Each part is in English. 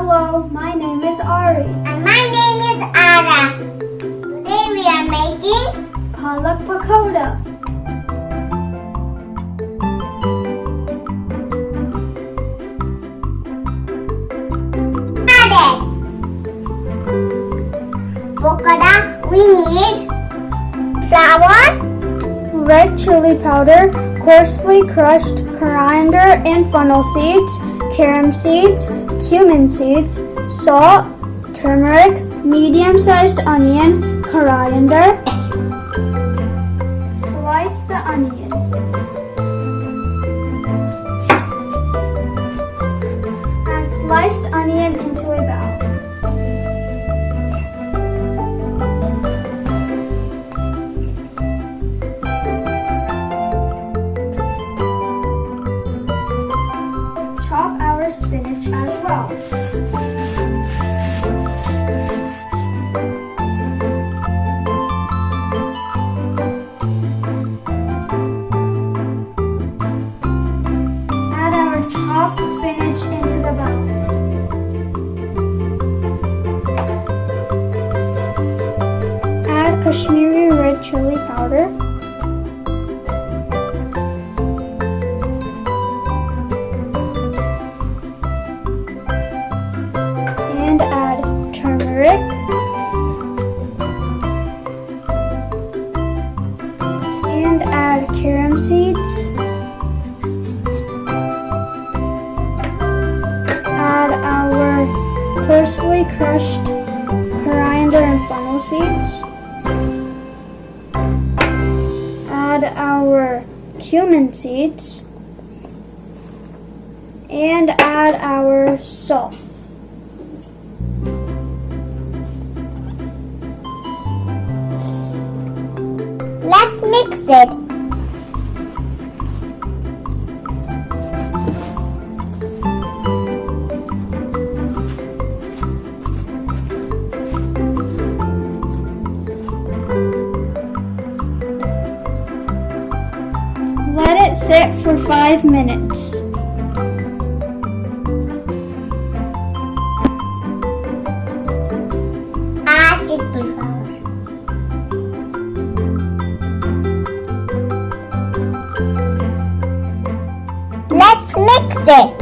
Hello, my name is Ari. And my name is Ara. Today we are making Palak Pakoda. Pakoda, we need flour, Red chili powder, coarsely crushed coriander and fennel seeds, carom seeds, cumin seeds, salt, turmeric, medium-sized onion, coriander. Slice the onion. Add sliced onion into a bowl. Chop our spinach as well. Add our chopped spinach into the bowl. Add Kashmiri red chili powder. And add turmeric, and add carom seeds, add our coarsely crushed coriander and fennel seeds, add our cumin seeds, and add our salt. let's mix it. Let it sit for 5 minutes. Add chutney flour. Let's mix it.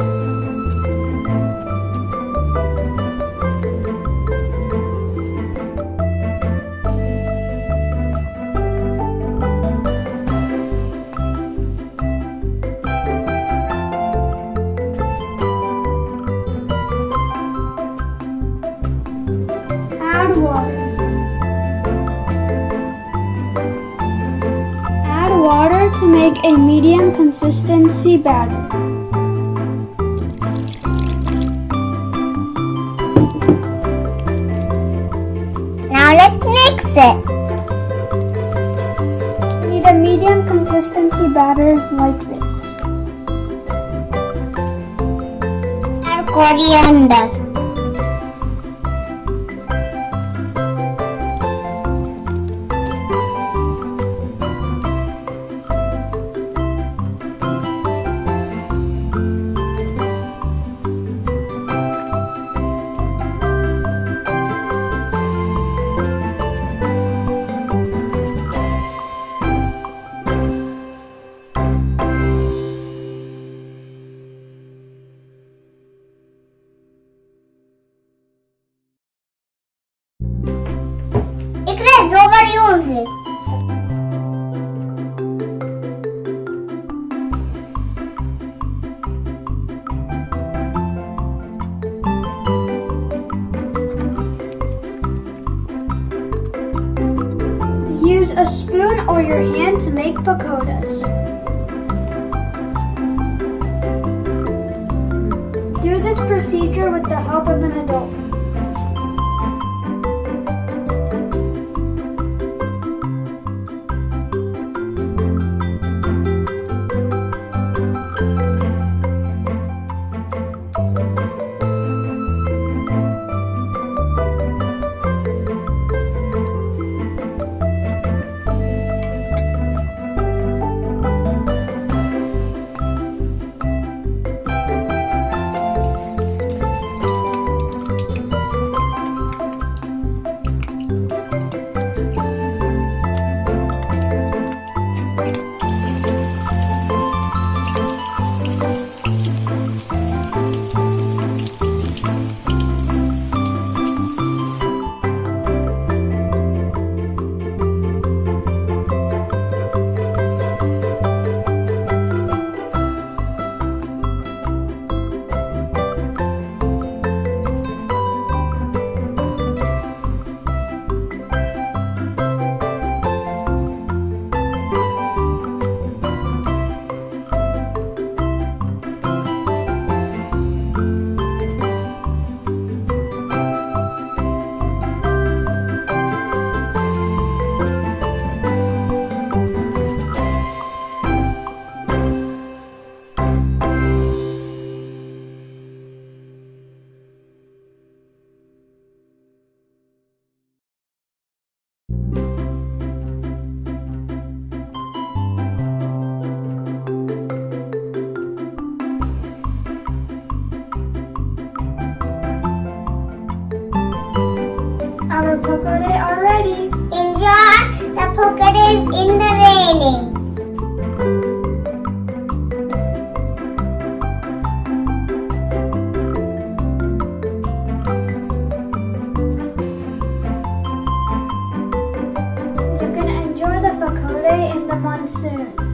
Add water. Add water to make a medium consistency batter. Now let's mix it. Need a medium consistency batter like this. Add coriander. इकडे जोवर येऊन हे Use a spoon or your hand to make pakoras. Do this procedure with the help of an adult. is in the raining. You can enjoy the pakoda in the monsoon.